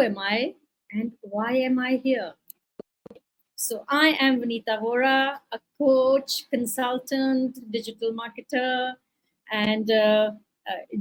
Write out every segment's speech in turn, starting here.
am I and why am I here? So I am Vinita, a coach, consultant, digital marketer, and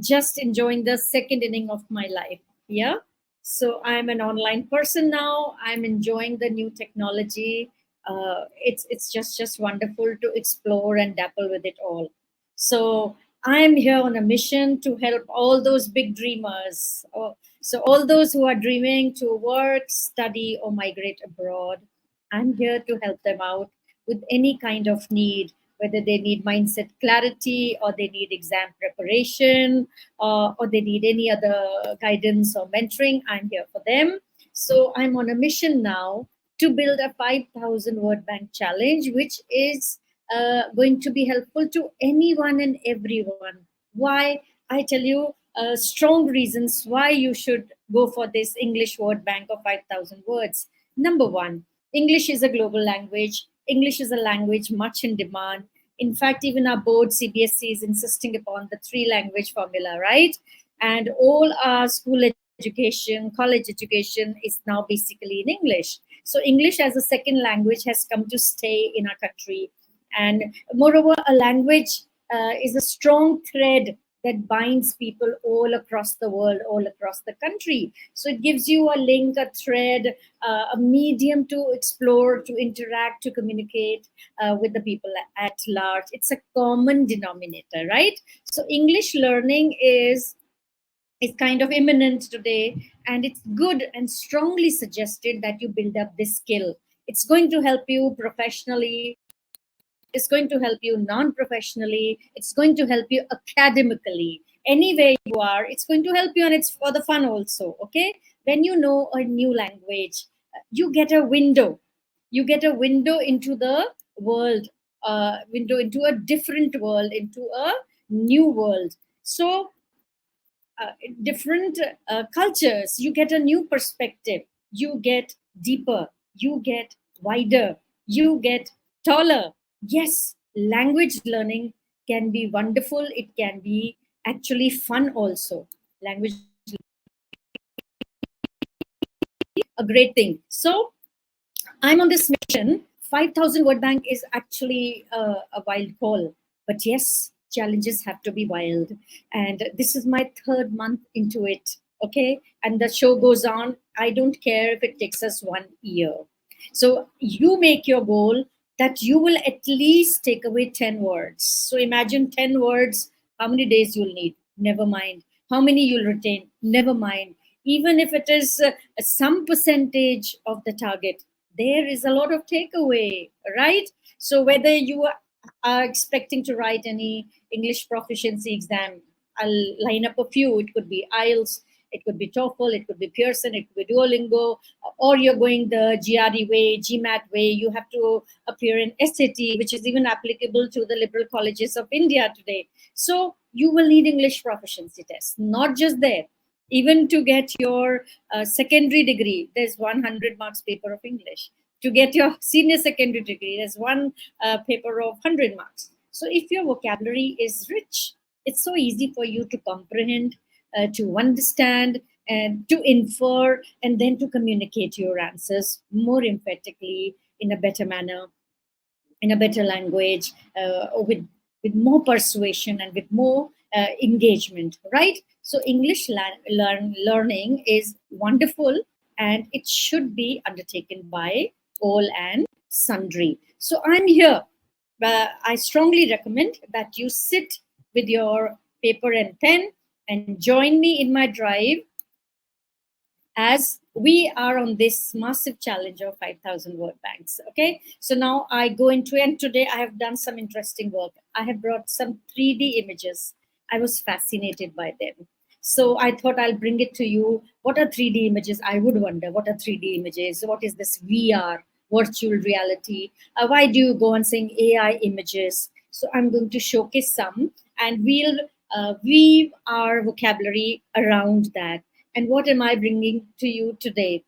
just enjoying the second inning of my life. Yeah. So I'm an online person now. I'm enjoying the new technology. It's just wonderful to explore and dabble with it all. So I'm here on a mission to help all those big dreamers. So all those who are dreaming to work, study, or migrate abroad. I'm here to help them out with any kind of need, whether they need mindset clarity or they need exam preparation or they need any other guidance or mentoring. I'm here for them. So I'm on a mission now to build a 5,000 word bank challenge, which is going to be helpful to anyone and everyone. Why? I tell you strong reasons why you should go for this English word bank of 5,000 words. Number one, English is a global language. English is a language much in demand. In fact, even our board, CBSE, is insisting upon the three language formula, right? And all our school education, college education is now basically in English. So English as a second language has come to stay in our country. And moreover, a language is a strong thread that binds people all across the world, all across the country. So it gives you a link, a thread, a medium to explore, to interact, to communicate with the people at large. It's a common denominator, right? So English learning is kind of imminent today, and it's good and strongly suggested that you build up this skill. It's going to help you professionally, it's going to help you non-professionally, it's going to help you academically. Anywhere you are, it's going to help you, and it's for the fun also. Okay, when you know a new language, you get a window, into the world, window into a different world, into a new world. So different cultures, you get a new perspective, you get deeper, you get wider, you get taller. Yes, language learning can be wonderful, it can be actually fun also. Language a great thing. So I'm on this mission. 5,000 word bank is actually a wild call, but yes, challenges have to be wild. And this is my third month into it. Okay. And the show goes on. I don't care if it takes us 1 year. So you make your goal that you will at least take away 10 words. So imagine 10 words, how many days you'll need? Never mind. How many you'll retain? Never mind. Even if it is some percentage of the target, there is a lot of takeaway, right? So whether you are expecting to write any English proficiency exam, I'll line up a few. It could be IELTS, it could be TOEFL, it could be Pearson, it could be Duolingo, or you're going the GRE way, GMAT way. You have to appear in SAT, which is even applicable to the liberal colleges of India today. So you will need English proficiency tests, not just there. Even to get your secondary degree, there's 100 marks paper of English. To get your senior secondary degree, there's one paper of 100 marks. So if your vocabulary is rich, it's so easy for you to comprehend, to understand, and to infer, and then to communicate your answers more emphatically, in a better manner, in a better language, with more persuasion and with more engagement, right? So English learning is wonderful, and it should be undertaken by all and sundry. So I'm here. I strongly recommend that you sit with your paper and pen and join me in my drive as we are on this massive challenge of 5,000 word banks. Okay, so now I go into, and today I have done some interesting work. I have brought some 3D images. I was fascinated by them. So I thought I'll bring it to you. What are 3D images? I would wonder, what are 3D images? What is this VR, virtual reality? Why do you go on saying AI images? So I'm going to showcase some, and we'll weave our vocabulary around that. And what am I bringing to you today?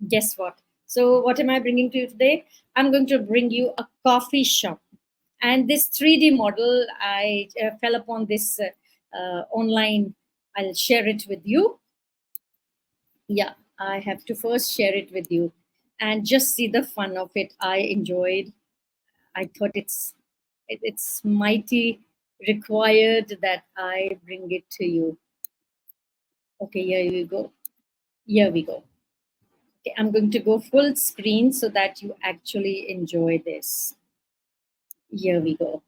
Guess what? So what am I bringing to you today? I'm going to bring you a coffee shop. And this 3D model, I fell upon this online. I'll share it with you. Yeah, I have to first share it with you and just see the fun of it. I enjoyed. I thought it's mighty required that I bring it to you. Okay, here we go. Here we go. Okay, I'm going to go full screen so that you actually enjoy this. Here we go.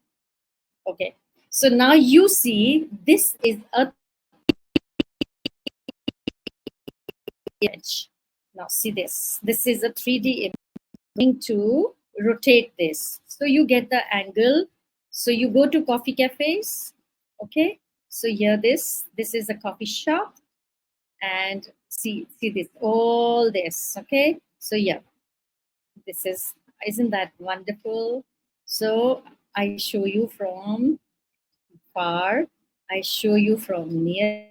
Okay, so now you see this is a image. Now see this. This is a 3D image. I'm going to rotate this. So you get the angle. So you go to coffee cafes. Okay, so here this is a coffee shop. And see this, all this. Okay, so yeah, this isn't that wonderful? So I show you from far, I show you from near,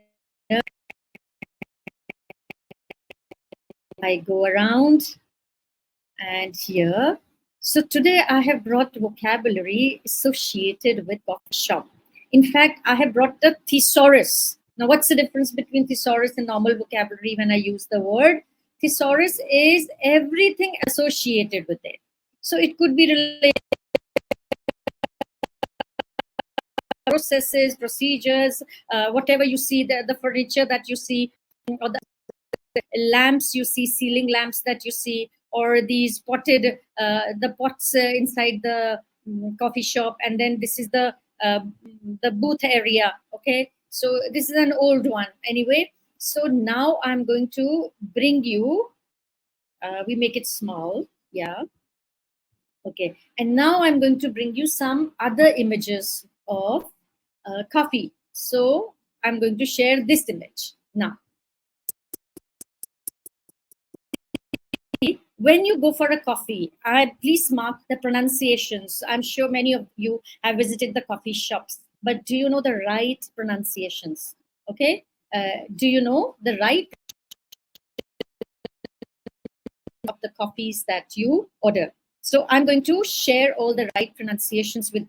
I go around, and here. So today I have brought vocabulary associated with coffee shop. In fact, I have brought the thesaurus. Now, what's the difference between thesaurus and normal vocabulary when I use the word? Thesaurus is everything associated with it. So it could be related processes, procedures, whatever you see, the furniture that you see, or the lamps you see, ceiling lamps that you see, or these potted, the pots inside the coffee shop. And then this is the booth area. Okay, so this is an old one anyway. So now I'm going to bring you, we make it small, yeah. Okay, and now I'm going to bring you some other images of coffee. So I'm going to share this image now. When you go for a coffee, please mark the pronunciations. I'm sure many of you have visited the coffee shops, but do you know the right pronunciations? Okay, do you know the right of the coffees that you order? So I'm going to share all the right pronunciations with.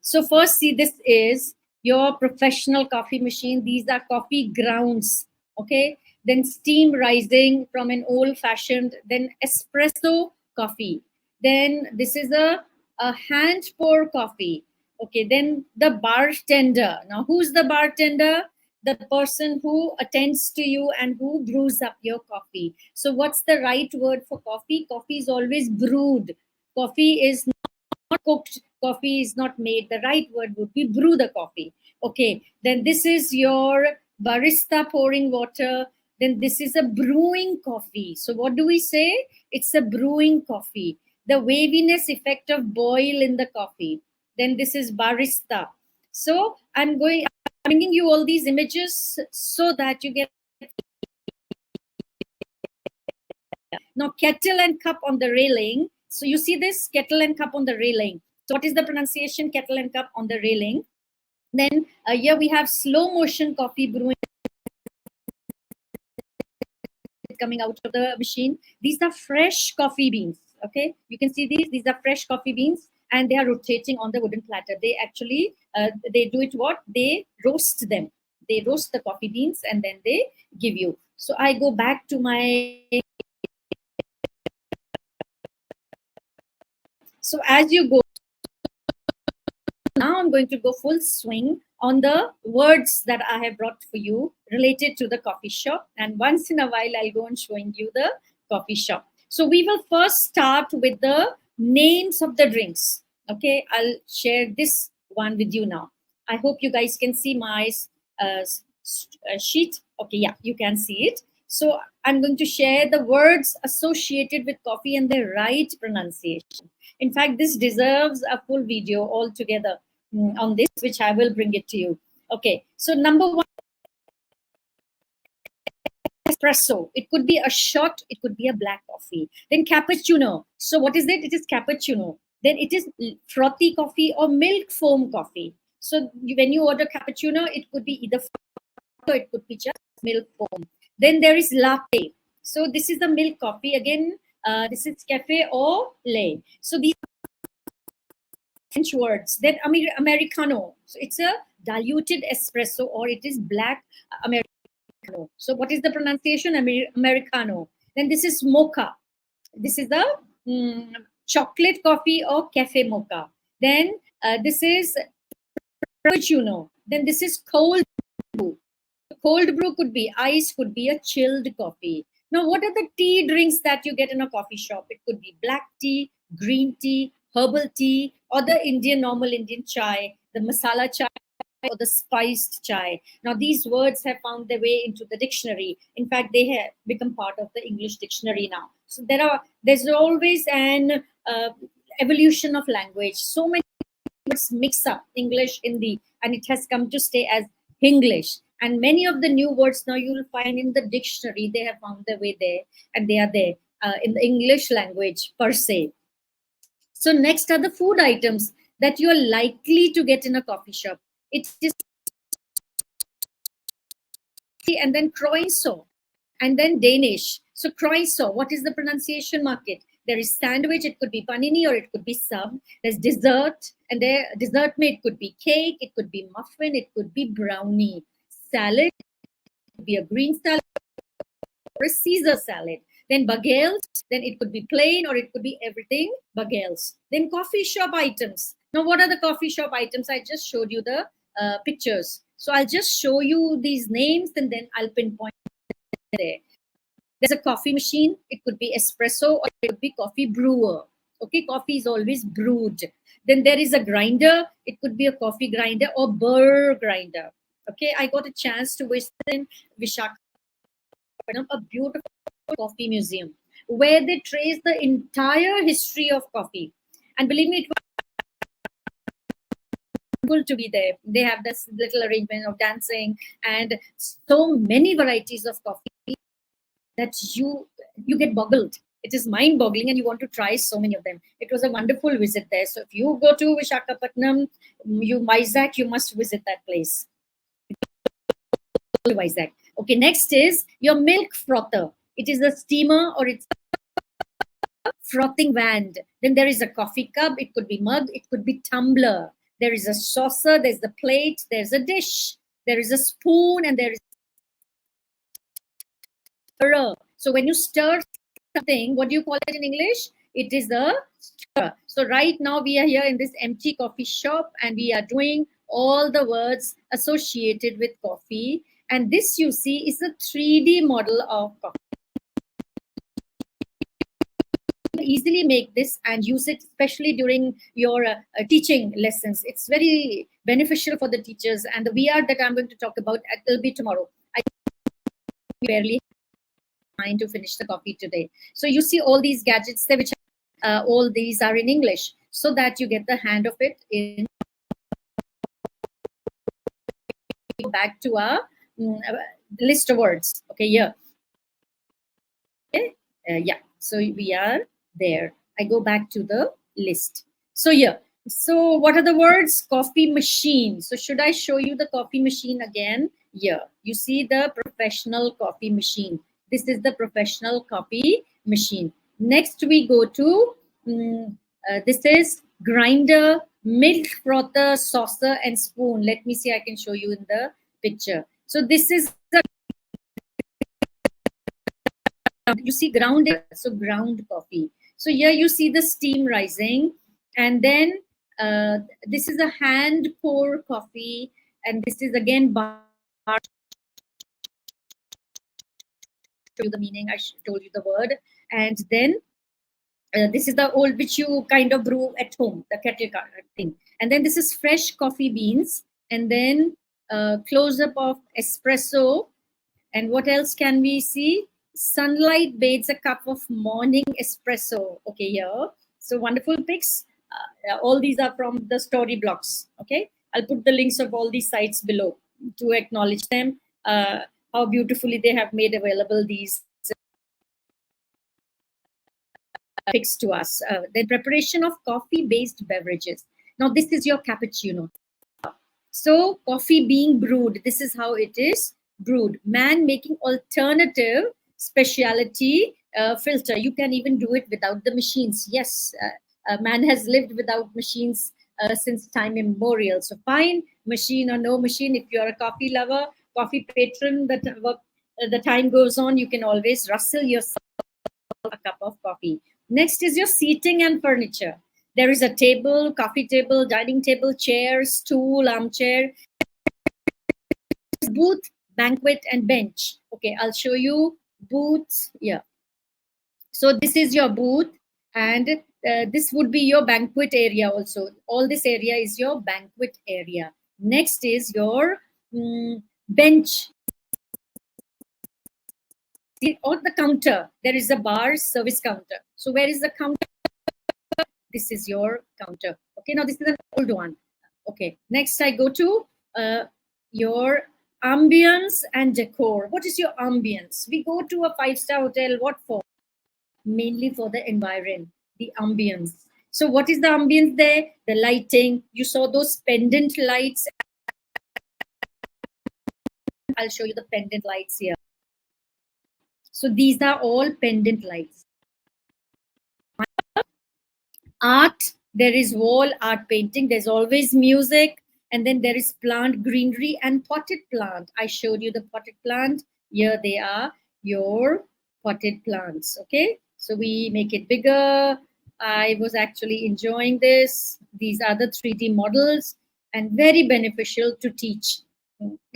So first, see, this is your professional coffee machine. These are coffee grounds. Okay, then steam rising from an old-fashioned, then espresso coffee. Then this is a hand pour coffee. Okay, then the bartender. Now, who's the bartender? The person who attends to you and who brews up your coffee. So what's the right word for coffee? Coffee is always brewed. Coffee is not cooked. Coffee is not made. The right word would be brew the coffee. Okay, then this is your barista pouring water. Then this is a brewing coffee. So what do we say? It's a brewing coffee. The waviness effect of boil in the coffee. Then this is barista. So I'm bringing you all these images so that you get. Now, kettle and cup on the railing. So you see this kettle and cup on the railing. So what is the pronunciation? Kettle and cup on the railing. Then here we have slow motion coffee brewing coming out of the machine. These are fresh coffee beans. Okay, you can see these are fresh coffee beans, and they are rotating on the wooden platter. They actually they do it what? They roast them. They roast the coffee beans and then they give you. So I go back to my. So as you go, now I'm going to go full swing on the words that I have brought for you related to the coffee shop. And once in a while, I'll go and showing you the coffee shop. So we will first start with the names of the drinks. Okay, I'll share this one with you now. I hope you guys can see my sheet. Okay, yeah, you can see it. So I'm going to share the words associated with coffee and the right pronunciation. In fact, this deserves a full video altogether on this, which I will bring it to you. Okay, so number one, espresso. It could be a shot, it could be a black coffee. Then cappuccino. So what is it? It is cappuccino. Then it is frothy coffee or milk foam coffee. So when you order cappuccino, it could be either or it could be just milk foam. Then there is latte. So this is the milk coffee. Again, this is Café or Lait. So these French words. Then Americano. So it's a diluted espresso or it is black Americano. So what is the pronunciation? Americano. Then this is Mocha. This is the chocolate coffee or cafe mocha. Then this is Frappuccino. Then this is cold brew. Cold brew could be ice, could be a chilled coffee. Now, what are the tea drinks that you get in a coffee shop? It could be black tea, green tea, herbal tea, or the normal Indian chai, the masala chai, or the spiced chai. Now, these words have found their way into the dictionary. In fact, they have become part of the English dictionary now. So there's always an evolution of language. So many words mix up English, Hindi, and it has come to stay as English. And many of the new words now you will find in the dictionary. They have found their way there, and they are there in the English language per se. So next are the food items that you are likely to get in a coffee shop. It is, and then croissant, and then Danish. So croissant, what is the pronunciation market? There is sandwich, it could be panini or it could be sub. There's dessert, and there dessert it could be cake, it could be muffin, it could be brownie. Salad, it could be a green salad or a Caesar salad. Then bagels, then it could be plain or it could be everything bagels. Then coffee shop items. Now, what are the coffee shop items? I just showed you the pictures. So I'll just show you these names and then I'll pinpoint there. There's a coffee machine. It could be espresso or it could be coffee brewer. Okay, coffee is always brewed. Then there is a grinder. It could be a coffee grinder or Burr grinder. Okay, I got a chance to visit in Visakhapatnam, a beautiful coffee museum where they trace the entire history of coffee. And believe me, it was cool to be there. They have this little arrangement of dancing and so many varieties of coffee that you get boggled. It is mind-boggling, and you want to try so many of them. It was a wonderful visit there. So if you go to Visakhapatnam, Vizag, you must visit that place. Vizag. Okay, next is your milk frother. It is a steamer or it's a frothing wand. Then there is a coffee cup. It could be mug. It could be tumbler. There is a saucer. There's the plate. There's a dish. There is a spoon, and there is a stirrer. So when you stir something, what do you call it in English? It is a stirrer. So right now we are here in this empty coffee shop, and we are doing all the words associated with coffee. And this, you see, is a 3D model of coffee. You can easily make this and use it, especially during your teaching lessons. It's very beneficial for the teachers. And the VR that I'm going to talk about, will be tomorrow. I barely have time to finish the coffee today. So you see all these gadgets there, which all these are in English, so that you get the hand of it in. Back to our list of words. Okay, here. Okay, yeah. So we are there. I go back to the list. So here. So what are the words? Coffee machine. So should I show you the coffee machine again? Here. You see the professional coffee machine. This is the professional coffee machine. Next we go to this is grinder, milk frother, saucer, and spoon. Let me see. I can show you in the picture. So this is the, you see ground, so ground coffee. So here you see the steam rising, and then this is a hand pour coffee, and this is again bar. Show you the meaning. I told you the word, and then this is the old which you kind of brew at home, the kettle thing, and then this is fresh coffee beans, and then close up of espresso. And what else can we see? Sunlight bathes a cup of morning espresso. Okay, here. So wonderful pics. All these are from the story blocks. Okay, I'll put the links of all these sites below to acknowledge them. How beautifully they have made available these pics to us. The preparation of coffee-based beverages. Now this is your cappuccino. So coffee being brewed, this is how it is brewed. Man making alternative specialty filter. You can even do it without the machines. Yes, man has lived without machines since time immemorial. So fine, machine or no machine, if you're a coffee lover, coffee patron that work the time goes on, you can always rustle yourself a cup of coffee. Next is your seating and furniture. There is a table, coffee table, dining table, chair, stool, armchair, booth, banquet, and bench. Okay, I'll show you booths. Yeah. So this is your booth, and this would be your banquet area also. All this area is your banquet area. Next is your bench. On the counter, there is a bar service counter. So where is the counter? This is your counter. Okay, now this is an old one. Okay, next I go to your ambience and decor. What is your ambience? We go to a 5-star hotel. What for? Mainly for the environment, the ambience. So what is the ambience there? The lighting. You saw those pendant lights. I'll show you the pendant lights here. So these are all pendant lights. Art, there is wall art painting. There's always music. And then there is plant greenery and potted plant. I showed you the potted plant. Here they are, your potted plants. Okay, so we make it bigger. I was actually enjoying this. These are the 3D models and very beneficial to teach.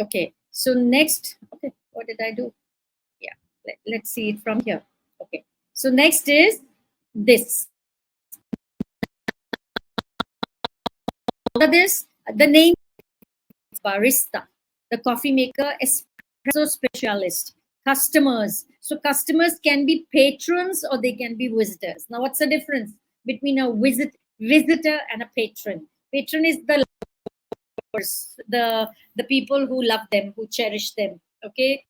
Okay, so next, okay, what did I do? Yeah, let's see it from here. Okay, so next is this. This, the name is barista, the coffee maker, espresso specialist, customers. So customers can be patrons or they can be visitors. Now, what's the difference between a visitor and a patron? Patron is the people who love them, who cherish them. Okay,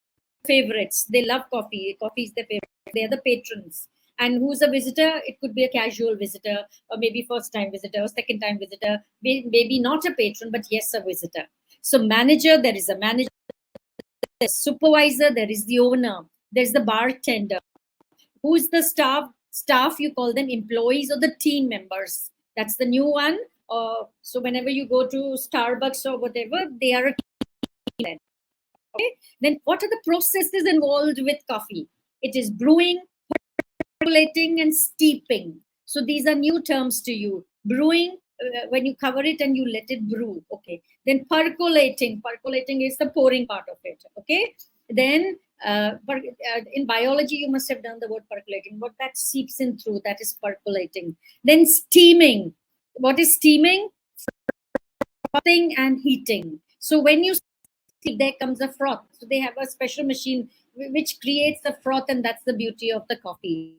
favorites. They love coffee. Coffee is their favorite. They are the patrons. And who's a visitor? It could be a casual visitor, or maybe first time visitor, or second time visitor, maybe not a patron, but yes, a visitor. So manager, there is a manager, there's supervisor, there is the owner, there's the bartender. Who's the staff? Staff, you call them employees or the team members. That's the new one. So whenever you go to Starbucks or whatever, they are a team. Okay. Then what are the processes involved with coffee? It is brewing, percolating, and steeping. So these are new terms to you. Brewing, when you cover it and you let it brew. Okay. Then percolating. Percolating is the pouring part of it. Okay. Then in biology, you must have done the word percolating. What that seeps in through, that is percolating. Then steaming. What is steaming? Frothing and heating. So when you steam, there comes a froth. So they have a special machine which creates the froth, and that's the beauty of the coffee.